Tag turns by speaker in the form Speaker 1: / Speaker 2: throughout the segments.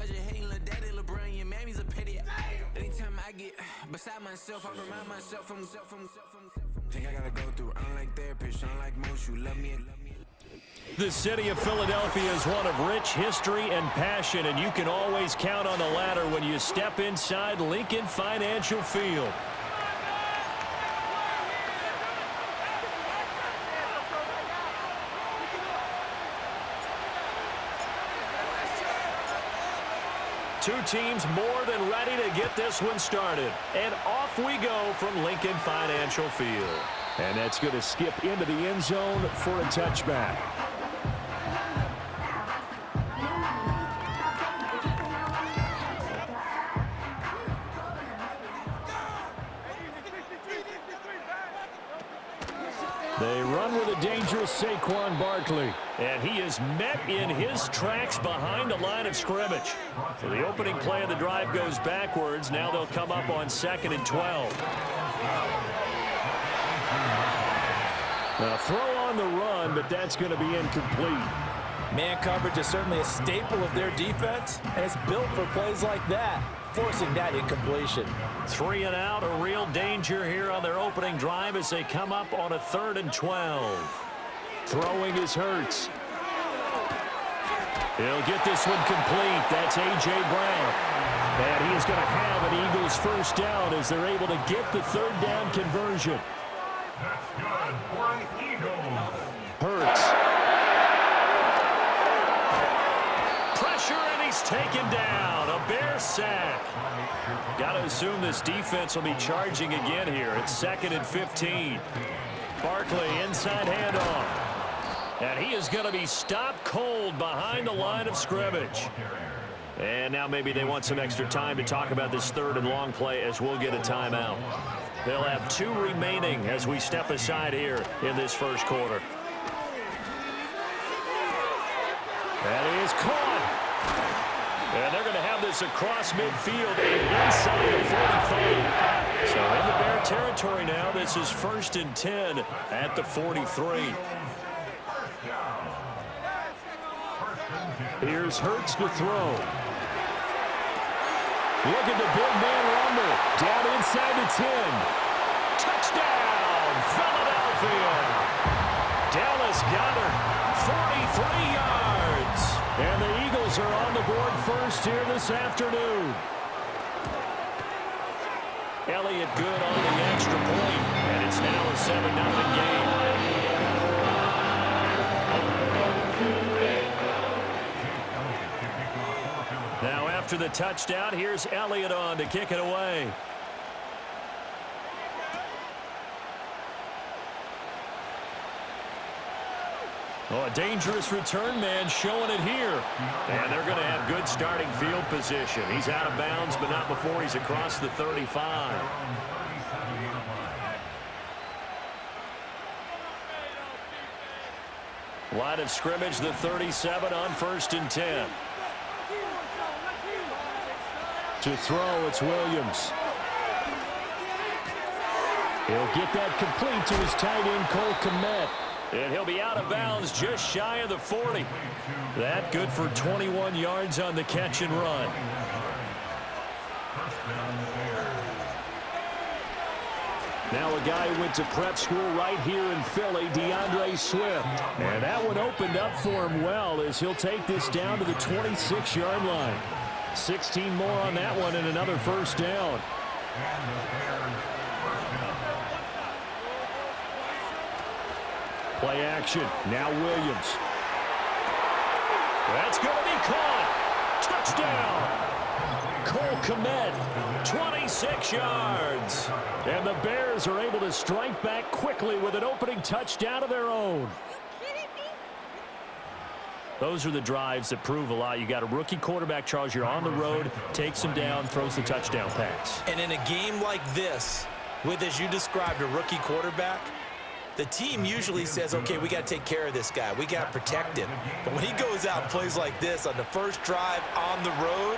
Speaker 1: about your hating little daddy, LeBron, your mammy's a petty. Anytime I get beside myself, I remind myself from. Think I gotta go through. I don't like therapists, I don't like most. You love me.
Speaker 2: The city of Philadelphia is one of rich history and passion, and you can always count on the latter when you step inside Lincoln Financial Field. Two teams more than ready to get this one started. And off we go from Lincoln Financial Field. And that's going to skip into the end zone for a touchback. They run with a dangerous Saquon Barkley. And he is met in his tracks behind the line of scrimmage. So the opening play of the drive goes backwards. Now they'll come up on 2nd and 12. A throw on the run, but that's going to be incomplete.
Speaker 3: Man coverage is certainly a staple of their defense, and it's built for plays like that, forcing that incompletion.
Speaker 2: 3 and out, a real danger here on their opening drive as they come up on a 3rd and 12. Throwing is Hurts. He'll get this one complete. That's A.J. Brown. And he is going to have an Eagles first down as they're able to get the 3rd down conversion.
Speaker 4: That's good for an Eagles.
Speaker 2: Hurts. Pressure, and he's taken down. A Bear sack. Got to assume this defense will be charging again here. It's 2nd and 15. Barkley inside handoff. And he is going to be stopped cold behind the line of scrimmage. And now maybe they want some extra time to talk about this 3rd and long play as we'll get a timeout. They'll have 2 remaining as we step aside here in this first quarter. And he is caught. And they're going to have this across midfield and inside the 45. So in the Bear territory now, this is 1st and 10 at the 43. Here's Hurts to throw. Look at the big man rumble. Down inside the 10. Touchdown, Philadelphia. Dallas Goedert, 43 yards. And the Eagles are on the board first here this afternoon. Elliott good on the extra point, and it's now a 7-0 game. Now after the touchdown, here's Elliott on to kick it away. Oh, a dangerous return man showing it here. And they're going to have good starting field position. He's out of bounds, but not before he's across the 35. Line of scrimmage, the 37 on 1st and 10. To throw, it's Williams. He'll get that complete to his tight end, Cole Kmet. And he'll be out of bounds just shy of the 40. That good for 21 yards on the catch and run. Now a guy who went to prep school right here in Philly, DeAndre Swift. And that one opened up for him well as he'll take this down to the 26-yard line. 16 more on that one and another first down. Play action. Now Williams. That's going to be caught. Touchdown. Cole Kmet, 26 yards. And the Bears are able to strike back quickly with an opening touchdown of their own. Those are the drives that prove a lot. You got a rookie quarterback, Charles. You're on the road, takes him down, throws the touchdown pass.
Speaker 3: And in a game like this, with, as you described, a rookie quarterback, the team usually says, okay, we got to take care of this guy. We got to protect him. But when he goes out and plays like this on the first drive on the road,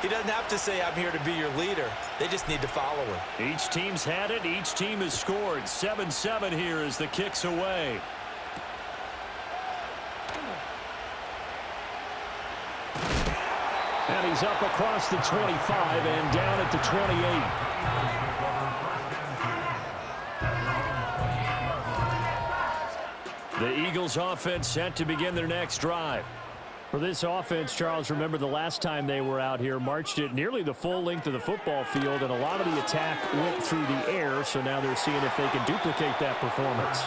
Speaker 3: he doesn't have to say, I'm here to be your leader. They just need to follow him.
Speaker 2: Each team's had it. Each team has scored. 7-7 here as the kick's away. And he's up across the 25 and down at the 28. The Eagles offense set to begin their next drive. For this offense, Charles, remember the last time they were out here, marched it nearly the full length of the football field, and a lot of the attack went through the air, so now they're seeing if they can duplicate that performance.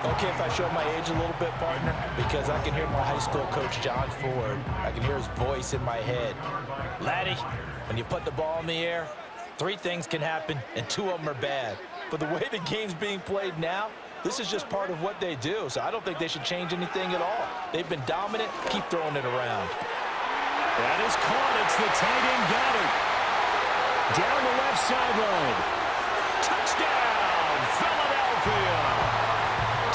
Speaker 3: Okay, if I show my age a little bit, partner, because I can hear my high school coach, John Ford. I can hear his voice in my head. Laddie, when you put the ball in the air, 3 things can happen, and 2 of them are bad. But the way the game's being played now, this is just part of what they do, so I don't think they should change anything at all. They've been dominant. Keep throwing it around.
Speaker 2: That is caught. It's the tight end Goddard. Down the left sideline. Touchdown, Philadelphia.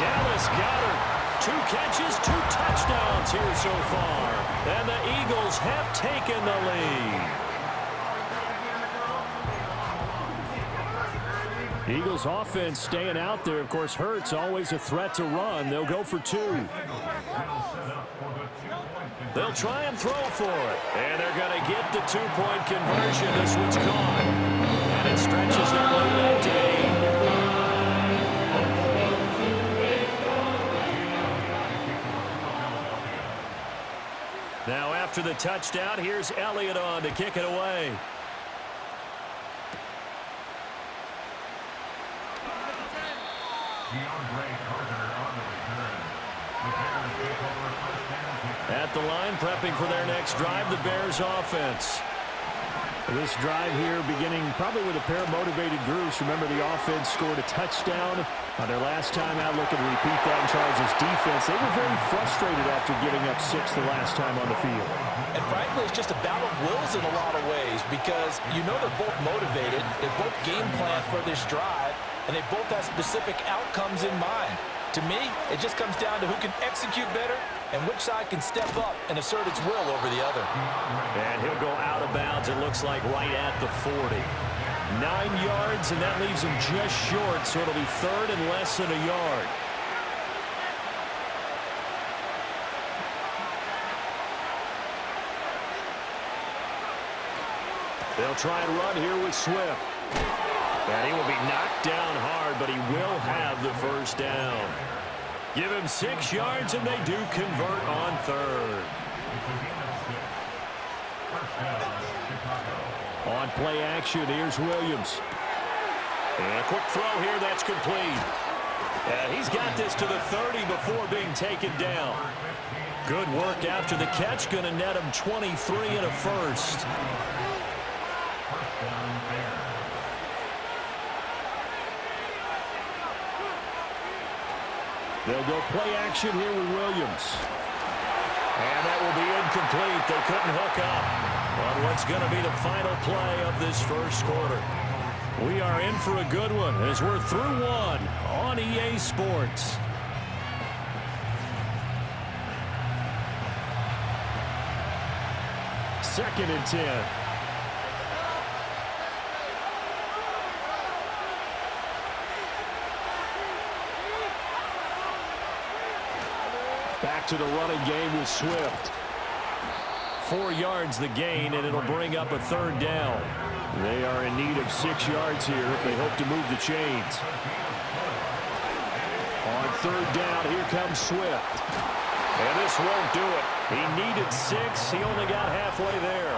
Speaker 2: Dallas Goddard. 2 catches, 2 touchdowns here so far. And the Eagles have taken the lead. Eagles offense staying out there. Of course, Hurts always a threat to run. They'll go for 2. They'll try and throw for it. And they're going to get the 2-point conversion. This one's caught. And it stretches their lead up to 8. Now after the touchdown, here's Elliott on to kick it away. At the line, prepping for their next drive, the Bears offense. This drive here beginning probably with a pair of motivated groups. Remember, the offense scored a touchdown on their last time out. Looking to repeat that in Charles' defense. They were very frustrated after giving up 6 the last time on the field.
Speaker 3: And frankly, it's just a battle of wills in a lot of ways because you know they're both motivated. They both game plan for this drive, and they both have specific outcomes in mind. To me, it just comes down to who can execute better and which side can step up and assert its will over the other.
Speaker 2: And he'll go out of bounds, it looks like, right at the 40. 9 yards, and that leaves him just short, so it'll be 3rd and less than a yard. They'll try and run here with Swift. And he will be knocked down hard, but he will have the first down. Give him 6 yards, and they do convert on 3rd. On play action, here's Williams. And a quick throw here, that's complete. And he's got this to the 30 before being taken down. Good work after the catch, going to net him 23 and a first. They'll go play action here with Williams. And that will be incomplete. They couldn't hook up on what's going to be the final play of this first quarter. We are in for a good one as we're through 1 on EA Sports. Second and 10. Back to the running game with Swift. 4 yards the gain, and it'll bring up a 3rd down. They are in need of 6 yards here if they hope to move the chains. On 3rd down, here comes Swift. And this won't do it. He needed 6. He only got halfway there.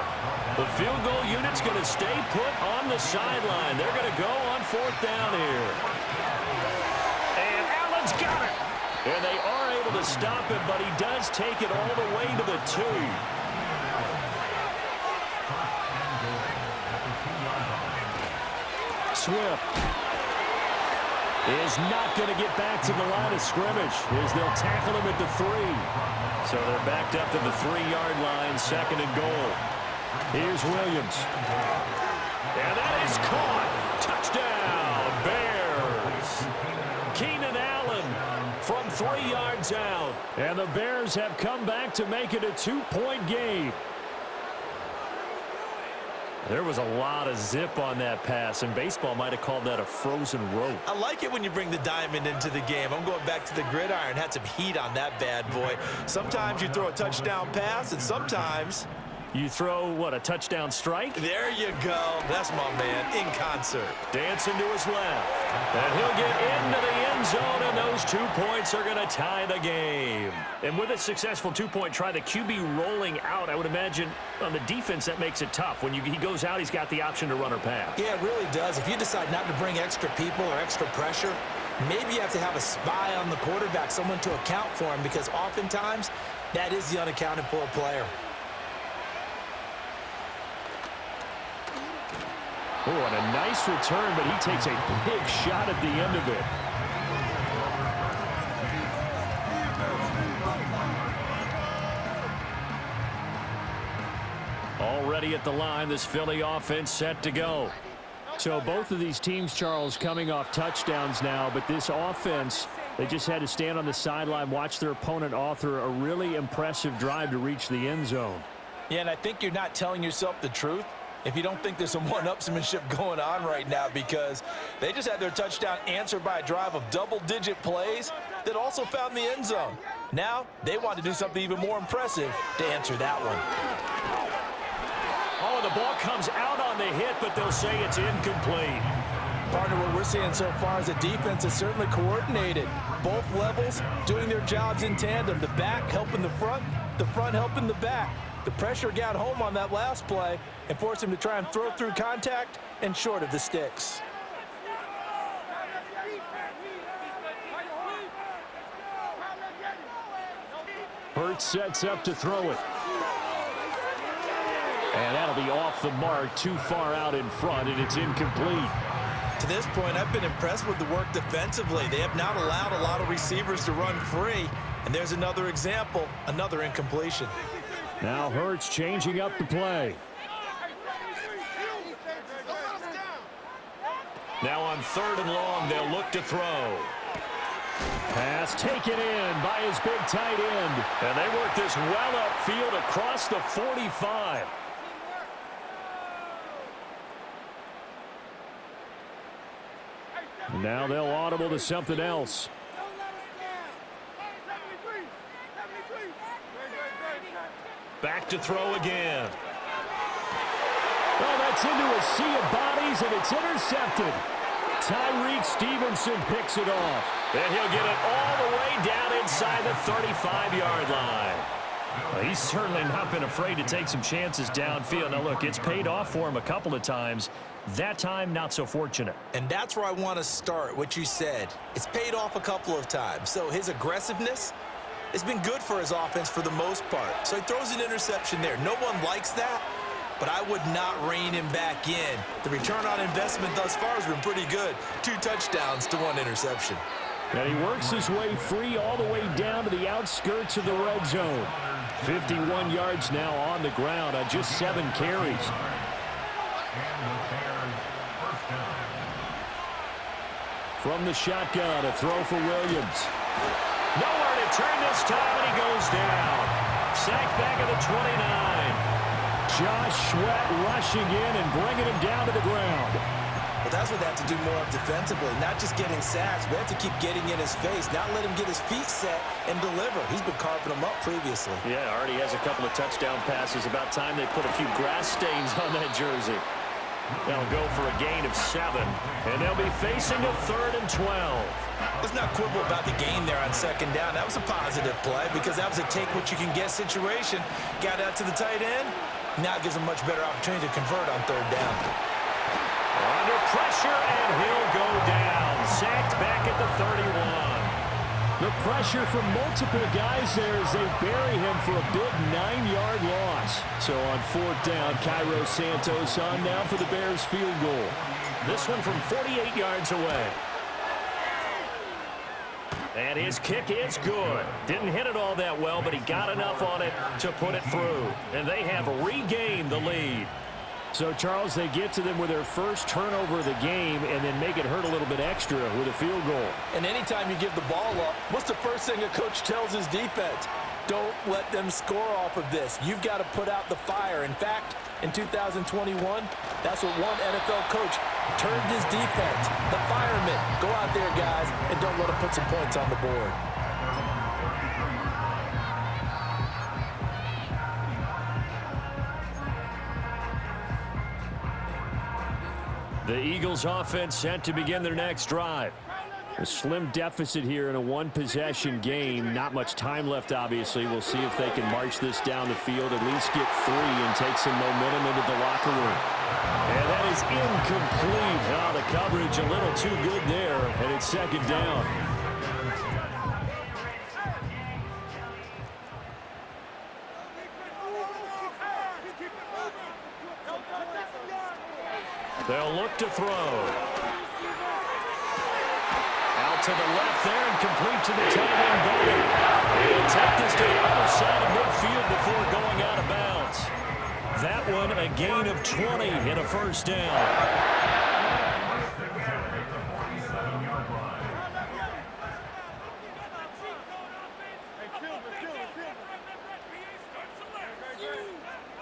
Speaker 2: The field goal unit's going to stay put on the sideline. They're going to go on 4th down here. And Allen's got it. And they are able to stop him, but he does take it all the way to the 2. Swift is not going to get back to the line of scrimmage as they'll tackle him at the 3. So they're backed up to the 3-yard line, 2nd and goal. Here's Williams. And that is caught. Touchdown, Bears. Keenan Allen from 3 yards out. And the Bears have come back to make it a 2-point game. There was a lot of zip on that pass, and baseball might have called that a frozen rope.
Speaker 3: I like it when you bring the diamond into the game. I'm going back to the gridiron. Had some heat on that bad boy. Sometimes you throw a touchdown pass, and sometimes
Speaker 2: You throw, what, a touchdown strike?
Speaker 3: There you go. That's my man, in concert.
Speaker 2: Dancing to his left. And he'll get into the end zone, and those 2 points are going to tie the game. And with a successful two-point try, the QB rolling out, I would imagine on the defense that makes it tough. When he goes out, he's got the option to run or pass.
Speaker 3: Yeah, it really does. If you decide not to bring extra people or extra pressure, maybe you have to have a spy on the quarterback, someone to account for him, because oftentimes that is the unaccounted for player.
Speaker 2: Oh, and a nice return, but he takes a big shot at the end of it. Already at the line, this Philly offense set to go. So both of these teams, Charles, coming off touchdowns now, but this offense, they just had to stand on the sideline, watch their opponent author a really impressive drive to reach the end zone.
Speaker 3: Yeah, and I think you're not telling yourself the truth if you don't think there's some one-upsmanship going on right now, because they just had their touchdown answered by a drive of double-digit plays that also found the end zone. Now they want to do something even more impressive to answer that one.
Speaker 2: Oh, the ball comes out on the hit, but they'll say it's incomplete.
Speaker 3: Partner, what we're seeing so far is the defense is certainly coordinated. Both levels doing their jobs in tandem. The back helping the front helping the back. The pressure got home on that last play and forced him to try and throw through contact and short of the sticks.
Speaker 2: Hurts sets up to throw it. And that'll be off the mark, too far out in front, and it's incomplete.
Speaker 3: To this point, I've been impressed with the work defensively. They have not allowed a lot of receivers to run free. And there's another example, another incompletion.
Speaker 2: Now Hurts changing up the play. Now on 3rd and long, they'll look to throw. Pass taken in by his big tight end. And they work this well upfield across the 45. Now they'll audible to something else. Back to throw again. Well, that's into a sea of bodies, and it's intercepted. Tyreek Stevenson picks it off. And he'll get it all the way down inside the 35-yard line. Well, he's certainly not been afraid to take some chances downfield. Now, look, it's paid off for him a couple of times. That time, not so fortunate.
Speaker 3: And that's where I want to start, what you said. It's paid off a couple of times. So his aggressiveness has been good for his offense for the most part. So he throws an interception there. No one likes that, but I would not rein him back in. The return on investment thus far has been pretty good. 2 touchdowns to 1 interception.
Speaker 2: And he works his way free all the way down to the outskirts of the red zone. 51 yards now on the ground on just 7 carries. From the shotgun, a throw for Williams. Nowhere to turn this time, and he goes down. Sacked back at the 29. Josh Sweat rushing in and bringing him down to the ground.
Speaker 3: Well, that's what they have to do more of defensively, not just getting sacks. We have to keep getting in his face, not let him get his feet set and deliver. He's been carving them up previously.
Speaker 2: Yeah, already has a couple of touchdown passes. About time they put a few grass stains on that jersey. They'll go for a gain of 7, and they'll be facing a 3rd and 12.
Speaker 3: Let's not quibble about the gain there on 2nd down. That was a positive play because that was a take-what-you-can-get situation. Got out to the tight end. Now it gives him a much better opportunity to convert on 3rd down.
Speaker 2: Under pressure, and he'll go down. Sacked back at the 31. The pressure from multiple guys there as they bury him for a big 9-yard loss. So on 4th down, Cairo Santos on now for the Bears field goal. This one from 48 yards away. And his kick is good. Didn't hit it all that well, but he got enough on it to put it through. And they have regained the lead. So, Charles, they get to them with their first turnover of the game and then make it hurt a little bit extra with a field goal.
Speaker 3: And anytime you give the ball up, what's the first thing a coach tells his defense? Don't let them score off of this. You've got to put out the fire. In fact, in 2021, that's what one NFL coach turned his defense. The firemen. Go out there, guys, and don't let them put some points on the board.
Speaker 2: The Eagles offense set to begin their next drive. A slim deficit here in a one-possession game. Not much time left, obviously. We'll see if they can march this down the field, at least get 3 and take some momentum into the locker room. And that is incomplete. Oh, the coverage a little too good there, and it's second down. They'll look to throw. Out to the left there and complete to the tight end Golden. He'll take this to the other side of midfield before going out of bounds. That one a gain of 20 and a first down.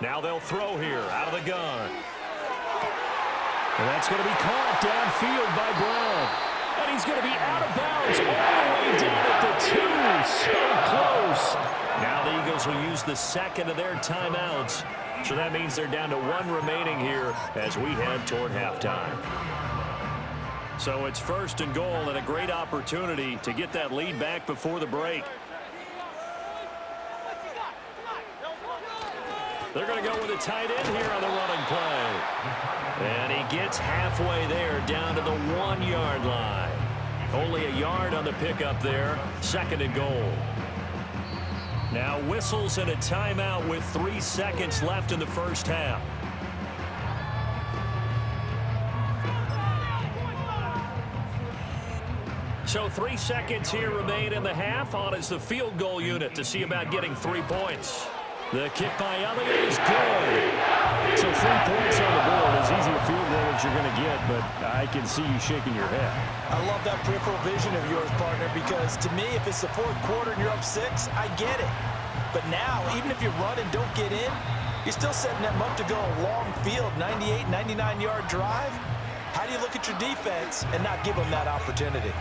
Speaker 2: Now they'll throw here out of the gun. And that's going to be caught downfield by Brown. And he's going to be out of bounds all the way down at the 2. So close. Now the Eagles will use the second of their timeouts. So that means they're down to 1 remaining here as we head toward halftime. So it's first and goal and a great opportunity to get that lead back before the break. They're going to go with a tight end here on the running play. And he gets halfway there down to the 1-yard line. Only a yard on the pickup there. Second and goal. Now whistles and a timeout with 3 seconds left in the first half. So 3 seconds here remain in the half. On is the field goal unit to see about getting 3 points. The kick by Elliott is good. So 3 points on the board. As easy a field goal as you're going to get, but I can see you shaking your head.
Speaker 3: I love that peripheral vision of yours, partner, because to me, if it's the 4th quarter and you're up 6, I get it. But now, even if you run and don't get in, you're still setting them up to go a long field, 98, 99-yard drive. How do you look at your defense and not give them that opportunity?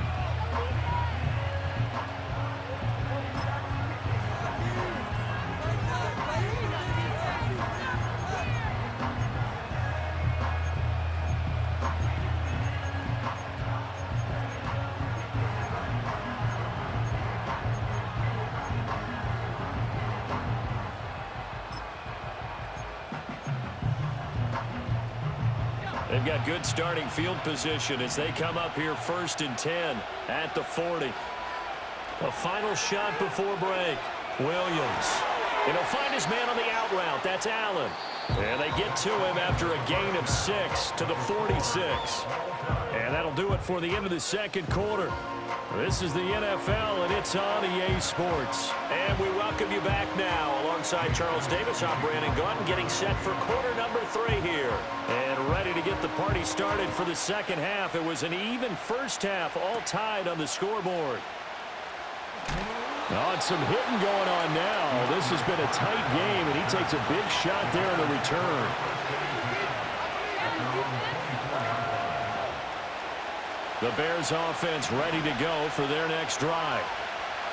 Speaker 2: They've got good starting field position as they come up here 1st and 10 at the 40. A final shot before break. Williams. And he'll find his man on the out route. That's Allen. And they get to him after a gain of 6 to the 46. And that'll do it for the end of the second quarter. This is the NFL, and it's on EA Sports. And we welcome you back now. Alongside Charles Davis, I'm Brandon Gunn, getting set for quarter number 3 here. And ready to get the party started for the second half. It was an even first half, all tied on the scoreboard. Oh, it's some hitting going on now. This has been a tight game, and he takes a big shot there on the return. The Bears offense ready to go for their next drive.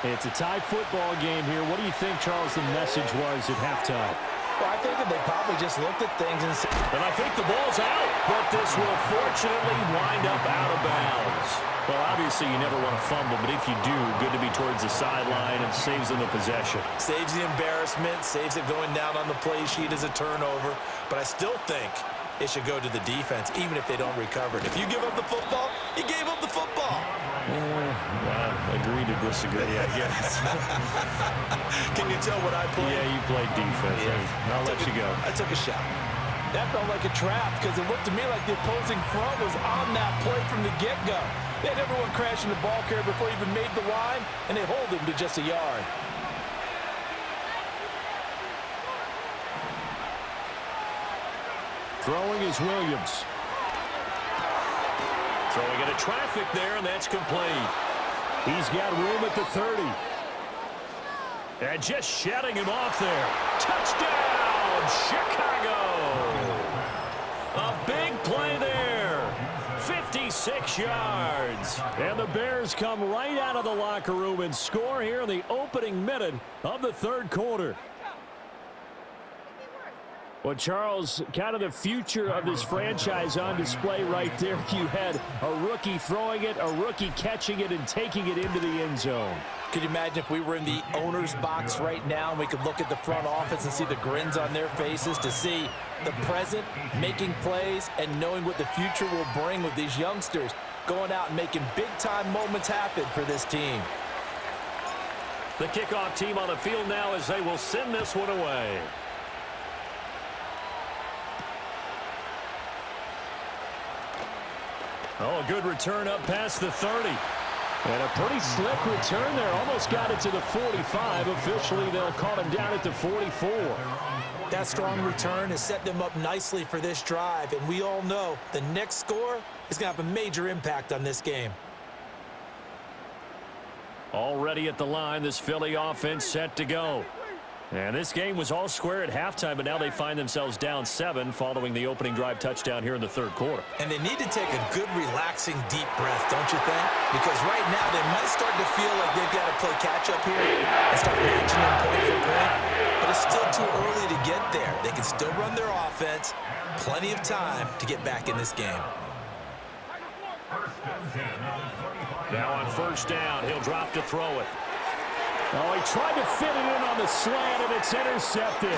Speaker 2: It's a tie football game here. What do you think, Charles, the message was at halftime?
Speaker 3: Well, I think that they probably just looked at things and said,
Speaker 2: and I think the ball's out, but this will fortunately wind up out of bounds. Well, obviously you never want to fumble, but if you do, good to be towards the sideline and saves them the possession.
Speaker 3: Saves the embarrassment, saves it going down on the play sheet as a turnover, but I still think it should go to the defense, even if they don't recover it. If you give up the football, you gave up the football.
Speaker 2: Agree to disagree, I guess.
Speaker 3: Can you tell what I played?
Speaker 2: Yeah, you played defense.
Speaker 3: Yeah.
Speaker 2: I'll let you go.
Speaker 3: I took a shot. That felt like a trap because it looked to me like the opposing front was on that play from the get-go. They had everyone crashing the ball carrier before he even made the line, and they hold him to just a yard.
Speaker 2: Throwing is Williams. So we get a traffic there, and that's complete. He's got room at the 30. And just shutting him off there. Touchdown, Chicago! A big play there. 56 yards. And the Bears come right out of the locker room and score here in the opening minute of the third quarter. Well, Charles, kind of the future of this franchise on display right there. You had a rookie throwing it, a rookie catching it, and taking it into the end zone.
Speaker 3: Could you imagine if we were in the owner's box right now and we could look at the front office and see the grins on their faces, to see the present making plays and knowing what the future will bring with these youngsters going out and making big-time moments happen for this team.
Speaker 2: The kickoff team on the field now as they will send this one away. Oh, a good return up past the 30. And a pretty slick return there. Almost got it to the 45. Officially, they'll call him down at the 44.
Speaker 3: That strong return has set them up nicely for this drive. And we all know the next score is going to have a major impact on this game.
Speaker 2: Already at the line, this Philly offense set to go. And this game was all square at halftime, but now they find themselves down 7 following the opening drive touchdown here in the third quarter.
Speaker 3: And they need to take a good, relaxing, deep breath, don't you think? Because right now they might start to feel like they've got to play catch-up here and start matching them point for point. But it's still too early to get there. They can still run their offense. Plenty of time to get back in this game.
Speaker 2: Now on first down, he'll drop to throw it. Oh, he tried to fit it in on the slant, and it's intercepted.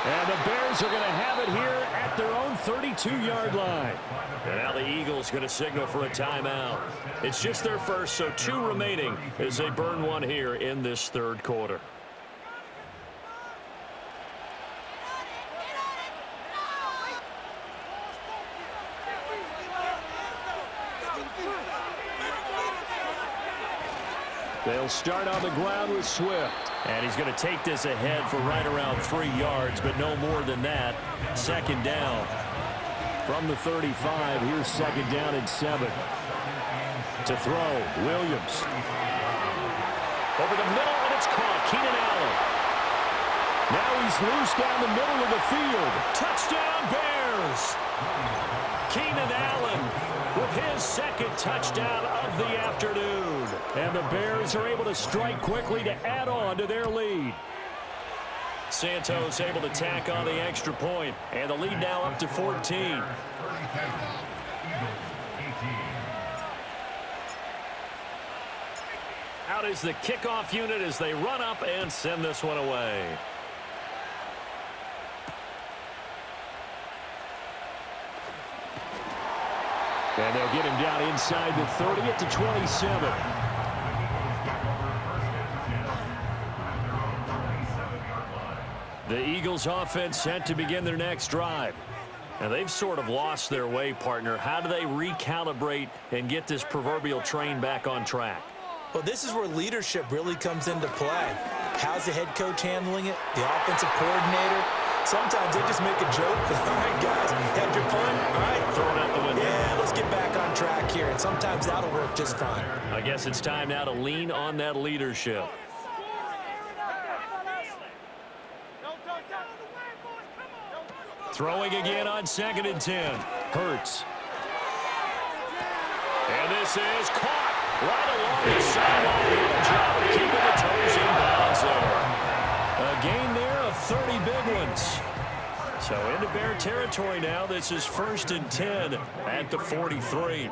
Speaker 2: And the Bears are going to have it here at their own 32-yard line. And now the Eagles going to signal for a timeout. It's just their first, so 2 remaining as they burn one here in this third quarter. They'll start on the ground with Swift. And he's going to take this ahead for right around 3 yards, but no more than that. Second down. From the 35, here's second down and 7. To throw, Williams. Over the middle, and it's caught. Keenan Allen. Now he's loose down the middle of the field. Touchdown, Bears! Keenan Allen with his second touchdown of the afternoon. And the Bears are able to strike quickly to add on to their lead. Santos able to tack on the extra point, and the lead now up to 14. Out is the kickoff unit as they run up and send this one away. And they'll get him down inside the 30 at the 27. The Eagles offense set to begin their next drive. And they've sort of lost their way, partner. How do they recalibrate and get this proverbial train back on track?
Speaker 3: Well, this is where leadership really comes into play. How's the head coach handling it? The offensive coordinator? Sometimes they just make a joke. All right, guys, had your fun? All right.
Speaker 2: Throw it out the window.
Speaker 3: Yeah, let's get back on track here. And sometimes that'll work just fine.
Speaker 2: I guess it's time now to lean on that leadership. Throwing again on 2nd and 10. Hurts. And this is caught right along the sideline. Good job of keeping the toes in bounds there. A gain there of 30 big ones. So into Bear territory now. This is 1st and 10 at the 43.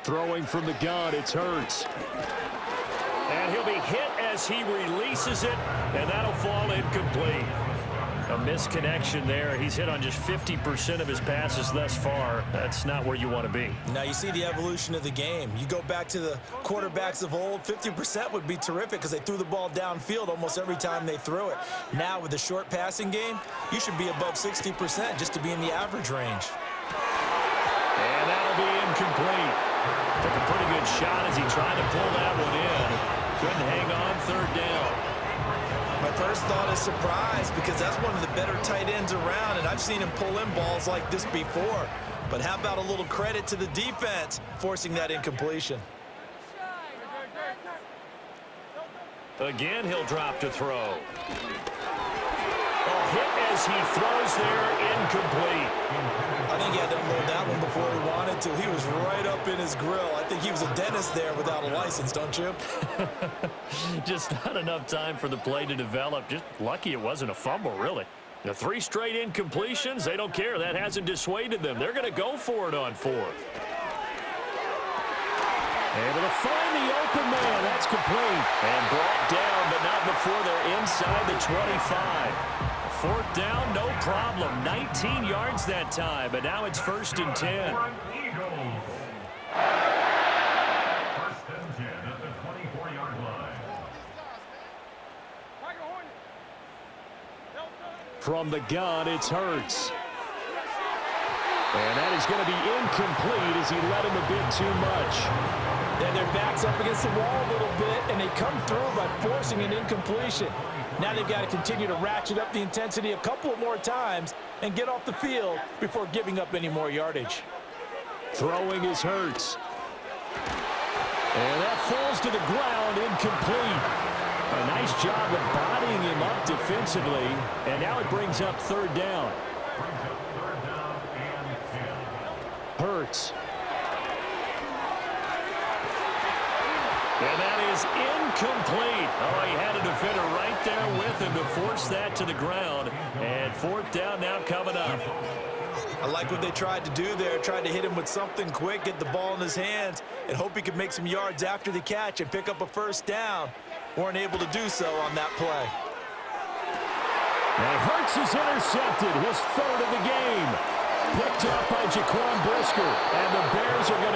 Speaker 2: Throwing from the gun, it's Hurts. And he'll be hit as he releases it, and that'll fall incomplete. A misconnection there. He's hit on just 50% of his passes thus far. That's not where you want to be.
Speaker 3: Now you see the evolution of the game. You go back to the quarterbacks of old, 50% would be terrific because they threw the ball downfield almost every time they threw it. Now with the short passing game, you should be above 60% just to be in the average range.
Speaker 2: And that'll be incomplete. Took a pretty good shot as he tried to pull that one in. Couldn't hang on, 3rd down.
Speaker 3: My first thought is surprise because that's one of the better tight ends around, and I've seen him pull in balls like this before. But how about a little credit to the defense forcing that incompletion?
Speaker 2: Again, he'll drop to throw. A hit as he throws there, incomplete.
Speaker 3: I think he had to unload that one before he wanted to. He was right up in his grill. I think he was a dentist there without a license, don't you?
Speaker 2: Just not enough time for the play to develop. Just lucky it wasn't a fumble, really. The 3 straight incompletions, they don't care. That hasn't dissuaded them. They're going to go for it on 4th. Able to find the open man. That's complete. And brought down, but not before they're inside the 25. 4th down, no problem. 19 yards that time, but now it's 1st and 10.
Speaker 4: First and 10 at the 24-yard line.
Speaker 2: From the gun, it's Hurts. And that is going to be incomplete as he led him a bit too much.
Speaker 3: Then their back's up against the wall a little bit, and they come through by forcing an incompletion. Now they've got to continue to ratchet up the intensity a couple more times and get off the field before giving up any more yardage.
Speaker 2: Throwing is Hurts. And that falls to the ground, incomplete. A nice job of bodying him up defensively. And now it brings up 3rd down. Hurts. And that is incomplete. Oh, he had a defender right there with him to force that to the ground. And 4th down now coming up.
Speaker 3: I like what they tried to do there, tried to hit him with something quick, get the ball in his hands, and hope he could make some yards after the catch and pick up a 1st down. Weren't able to do so on that play.
Speaker 2: And Hurts is intercepted, his 3rd of the game. Picked up by Jaquan Brisker, and the Bears are going to